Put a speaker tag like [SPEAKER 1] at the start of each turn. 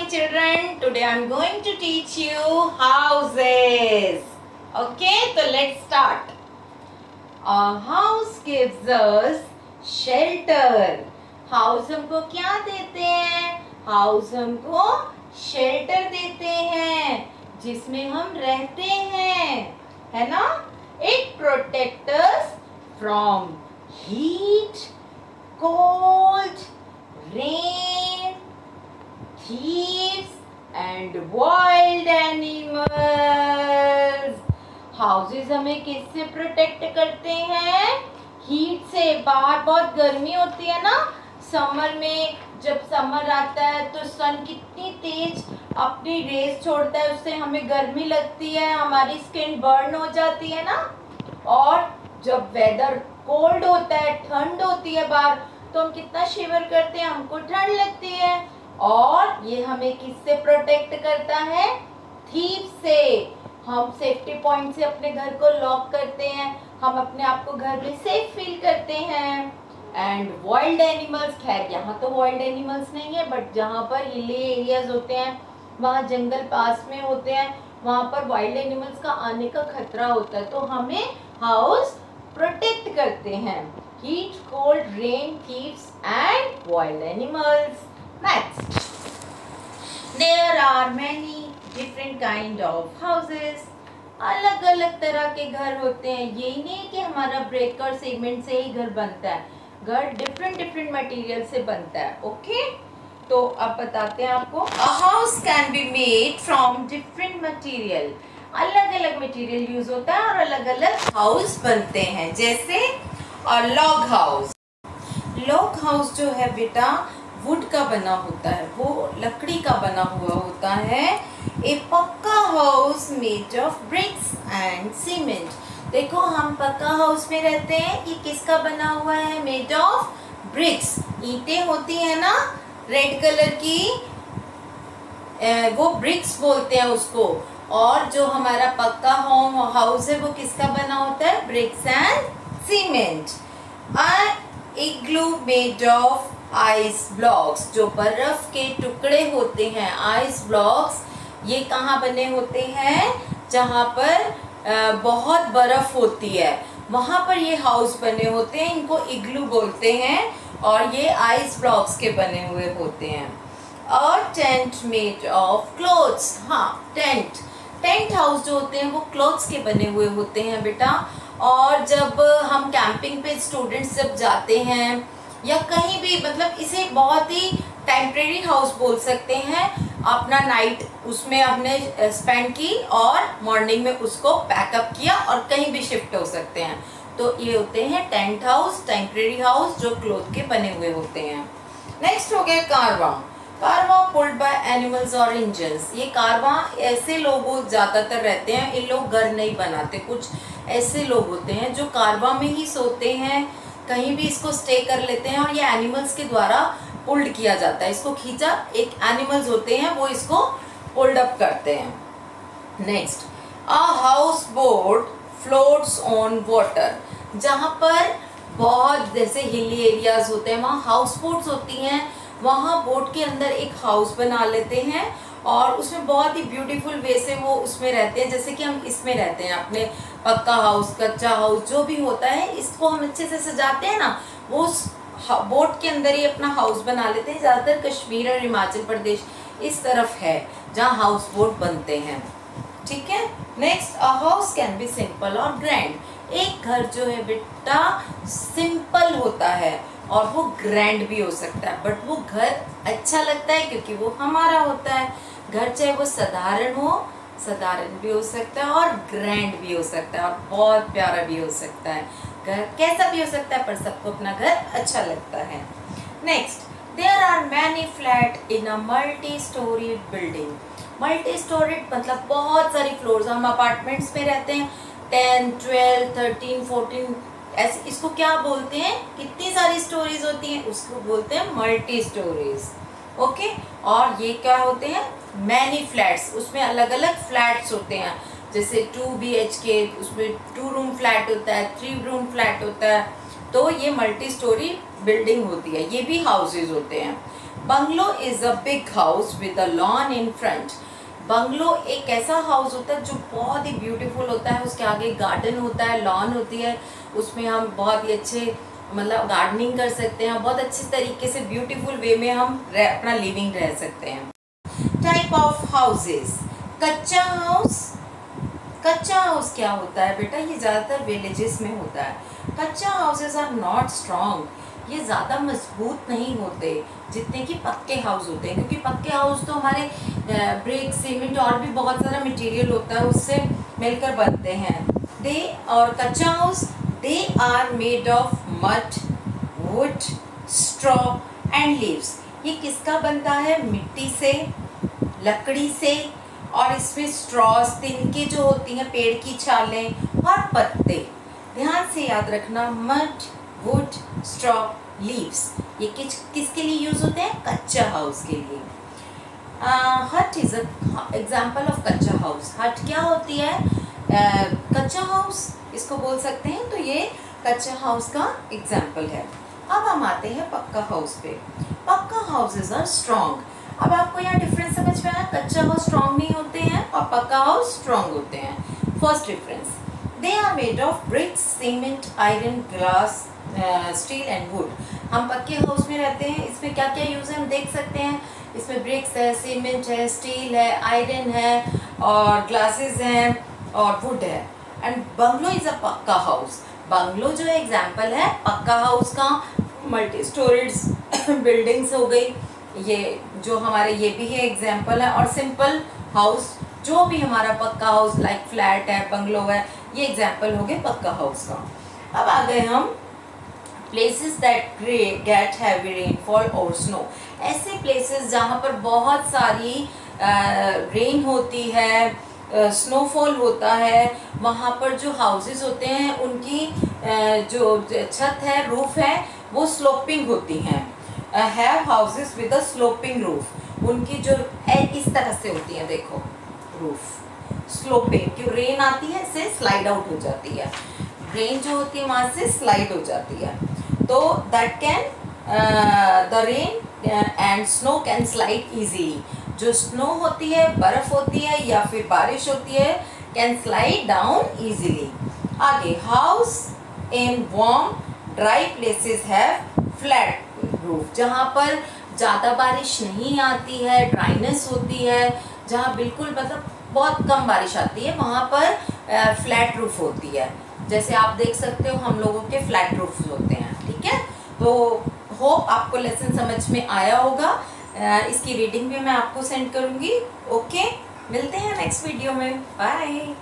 [SPEAKER 1] children, today I am going to teach you houses. Okay, so let's start. A house gives us shelter. House हमको क्या देते हैं? House हमको shelter देते हैं जिसमें हम रहते हैं, है ना? It protects us from heat, cold, rain, thieves and wild animals. Houses हमें किससे प्रोटेक्ट करते हैं? हीट से। बाहर बहुत गर्मी होती है ना, समर में जब समर आता है तो सन कितनी तेज अपनी रेस छोड़ता है, उससे हमें गर्मी लगती है, हमारी स्किन बर्न हो जाती है ना। और जब वेदर कोल्ड होता है, ठंड होती है बाहर, तो हम कितना शिवर करते हैं, हमको ठंड लगती है। और ये हमें किससे प्रोटेक्ट करता है? थीव से। हम सेफ्टी पॉइंट से अपने घर को लॉक करते हैं, हम अपने आप को घर में सेफ फील करते हैं। एंड वाइल्ड एनिमल्स, खैर यहाँ तो वाइल्ड एनिमल्स नहीं है, बट जहाँ पर हिली एरियाज होते हैं, वहाँ जंगल पास में होते हैं, वहाँ पर वाइल्ड एनिमल्स का आने का खतरा होता है, तो हमें हाउस प्रोटेक्ट करते हैं। Heat, cold, rain, thieves and wild animals. Next, there are many different kind of houses. अलग अलग तरह के घर होते हैं। यही नहीं कि हमारा ब्रिक और सीमेंट से ही घर बनता है, घर डिफरेंट मटेरियल से बनता है। ओके, तो अब बताते हैं आपको। A house can be made from different material. अलग अलग मटेरियल यूज होता है और अलग अलग हाउस बनते हैं। जैसे और लॉग हाउस। लॉग हाउस जो है बेटा वुड का बना होता है, वो लकड़ी का बना हुआ होता है। ए पक्का house made of BRICS and cement. देखो हम पक्का हाउस में रहते हैं, ये किसका बना हुआ है? Made of BRICS. ईंटें होती है ना रेड कलर की, वो ब्रिक्स बोलते हैं उसको। और जो हमारा पक्का होम हाउस है वो किसका बना होता है? Bricks and cement. Igloo made of ice blocks, जो बर्फ के टुकड़े होते हैं, आइस ब्लॉक्स, ये कहाँ बने होते हैं? जहाँ पर बहुत बर्फ होती है, वहाँ पर ये हाउस बने होते हैं, इनको इग्लू बोलते हैं और ये आइस ब्लॉक्स के बने हुए होते हैं। और टेंट मेड ऑफ क्लोथ्स। हाँ, टेंट हाउस जो होते हैं वो क्लोथ्स के बने हुए होते हैं बेटा। और जब हम कैंपिंग पे स्टूडेंट्स जब जाते हैं या कहीं भी, मतलब इसे बहुत ही टेम्परेरी हाउस बोल सकते हैं। अपना नाइट उसमें हमने स्पेंड की और मॉर्निंग में उसको पैकअप किया और कहीं भी शिफ्ट हो सकते हैं, तो ये होते हैं टेंट हाउस, टेम्परेरी हाउस, जो क्लोथ के बने हुए होते हैं। नेक्स्ट हो गया कारवां। कारवां पुल्ड बाय एनिमल्स और इंजन्स। ये कारवां ऐसे लोग ज़्यादातर रहते हैं, इन लोग घर नहीं बनाते, कुछ ऐसे लोग होते हैं जो कारवां में ही सोते हैं, कहीं भी इसको स्टे कर लेते हैं और ये एनिमल्स के द्वारा पुल्ड किया जाता है। इसको खींचा, एक एनिमल्स होते हैं वो इसको पुल्ड अप करते हैं। Next, a house boat floats on water. जहाँ पर बहुत जैसे हिली एरियाज होते हैं, वहाँ हाउस बोट्स होती हैं, वहाँ बोट के अंदर एक हाउस बना लेते हैं और उसमें बहुत ही ब्यूटीफुल वे से वो उसमें रहते हैं, जैसे कि हम इसमें रहते हैं, अपने पक्का हाउस, कच्चा हाउस जो भी होता है, इसको हम अच्छे से सजाते हैं ना, वो उस बोट के अंदर ही अपना हाउस बना लेते हैं। ज़्यादातर कश्मीर और हिमाचल प्रदेश इस तरफ है जहाँ हाउस बोट बनते हैं। ठीक है। Next, a house can be simple और ग्रैंड। एक घर जो है बेटा सिंपल होता है और वो ग्रैंड भी हो सकता है, बट वो घर अच्छा लगता है क्योंकि वो हमारा होता है। घर चाहे वो साधारण हो, साधारण भी हो सकता है और ग्रैंड भी हो सकता है और बहुत प्यारा भी हो सकता है। घर कैसा भी हो सकता है, पर सबको अपना घर अच्छा लगता है। Next, there are many flat in a multi storied building. Multi storied मतलब बहुत सारी फ्लोर्स। हम अपार्टमेंट्स में रहते हैं, 10, 12, 13, 14 ऐसे, इसको क्या बोलते हैं? कितनी सारी स्टोरीज होती हैं, उसको बोलते हैं मल्टी स्टोरीज। ओके, और ये क्या होते हैं? Many flats. उसमें अलग अलग फ्लैट्स होते हैं, जैसे 2 BHK, उसमें 2 रूम फ्लैट होता है, 3 रूम फ्लैट होता है, तो ये मल्टी स्टोरी बिल्डिंग होती है। ये भी हाउसेज होते हैं। Bungalow is a big house with a log in front. Bungalow एक ऐसा हाउस होता है जो बहुत ही ब्यूटीफुल होता है, उसके आगे गार्डन होता है, लॉन होती है, उसमें हम बहुत ही अच्छे मतलब गार्डनिंग कर सकते हैं, बहुत अच्छे तरीके से ब्यूटीफुल वे में हम अपना लिविंग रह सकते हैं। टाइप ऑफ हाउसेस, कच्चा हाउस। कच्चा हाउस क्या होता है बेटा, ये ज़्यादातर विलेजेस में होता है। कच्चा हाउसेस आर नॉट स्ट्रॉन्ग, ये ज़्यादा मजबूत नहीं होते जितने कि पक्के हाउस होते हैं, क्योंकि पक्के हाउस तो हमारे ब्रिक सीमेंट और भी बहुत सारा मटेरियल होता है उससे मिलकर बनते हैं। दे और कच्चा house they are made of mud, wood, straw and leaves. ये किसका बनता है, मिट्टी से, लकड़ी से, और इसमें स्ट्रॉस, तिनके जो होती हैं, पेड़ की छालें और पत्ते। ध्यान से याद रखना, मड, वुड, स्ट्रॉ, लीव्स, ये किसके लिए यूज होते हैं, कच्चा हाउस के लिए। हट इज एग्जाम्पल ऑफ कच्चा हाउस। हट क्या होती है, कच्चा हाउस इसको बोल सकते हैं, तो ये कच्चा हाउस का एग्जाम्पल है। अब हम आते हैं पक्का हाउस पे। पक्का हाउसेज आर स्ट्रॉन्ग। अब आपको यहाँ डिफरेंस समझ में आया, कच्चा हाउस स्ट्रॉन्ग नहीं होते हैं और पक्का हाउस स्ट्रॉन्ग होते हैं। First difference, they are made of bricks, cement, iron, glass, steel and wood. हम पक्के हाउस में रहते हैं, इसमें क्या क्या यूज़ है हम देख सकते हैं। इसमें ब्रिक्स है, सीमेंट है, स्टील है, आयरन है और ग्लासेस हैं और वुड है। एंड बंगलो इज़ अ पक्का हाउस। बंगलो जो है एग्जाम्पल है पक्का हाउस का। मल्टी स्टोरीज बिल्डिंग्स हो गई, ये जो हमारे ये भी है एग्जाम्पल है। और सिंपल हाउस जो भी हमारा पक्का हाउस लाइक फ्लैट है, बंगलो है, ये एग्जाम्पल हो गए पक्का हाउस का। अब आ गए हम places that get heavy rainfall और स्नो। ऐसे प्लेसेस जहाँ पर बहुत सारी रेन होती है, स्नोफॉल होता है, वहाँ पर जो हाउसेस होते हैं उनकी जो छत है, रूफ है, वो स्लोपिंग होती हैं। Have houses with a sloping roof. उनकी जो इस तरह से होती है, देखो रूफ स्लोपिंग, क्यों रेन आती है इससे स्लाइड आउट हो जाती है, रेन जो होती है वहाँ से स्लाइड हो जाती है, तो that can the rain and snow can slide easily. जो स्नो होती है, बर्फ होती है या फिर बारिश होती है, कैन स्लाइड डाउन इजीली। आगे, house in warm dry places have flat roof. जहाँ पर ज़्यादा बारिश नहीं आती है, ड्राइनेस होती है, जहाँ बिल्कुल मतलब बहुत कम बारिश आती है, वहाँ पर फ्लैट रूफ होती है। जैसे आप देख सकते हो हम लोगों के फ्लैट रूफ होते हैं, ठीक है। तो होप आपको लेसन समझ में आया होगा। इसकी रीडिंग भी मैं आपको सेंड करूँगी। ओके, मिलते हैं नेक्स्ट वीडियो में, बाय।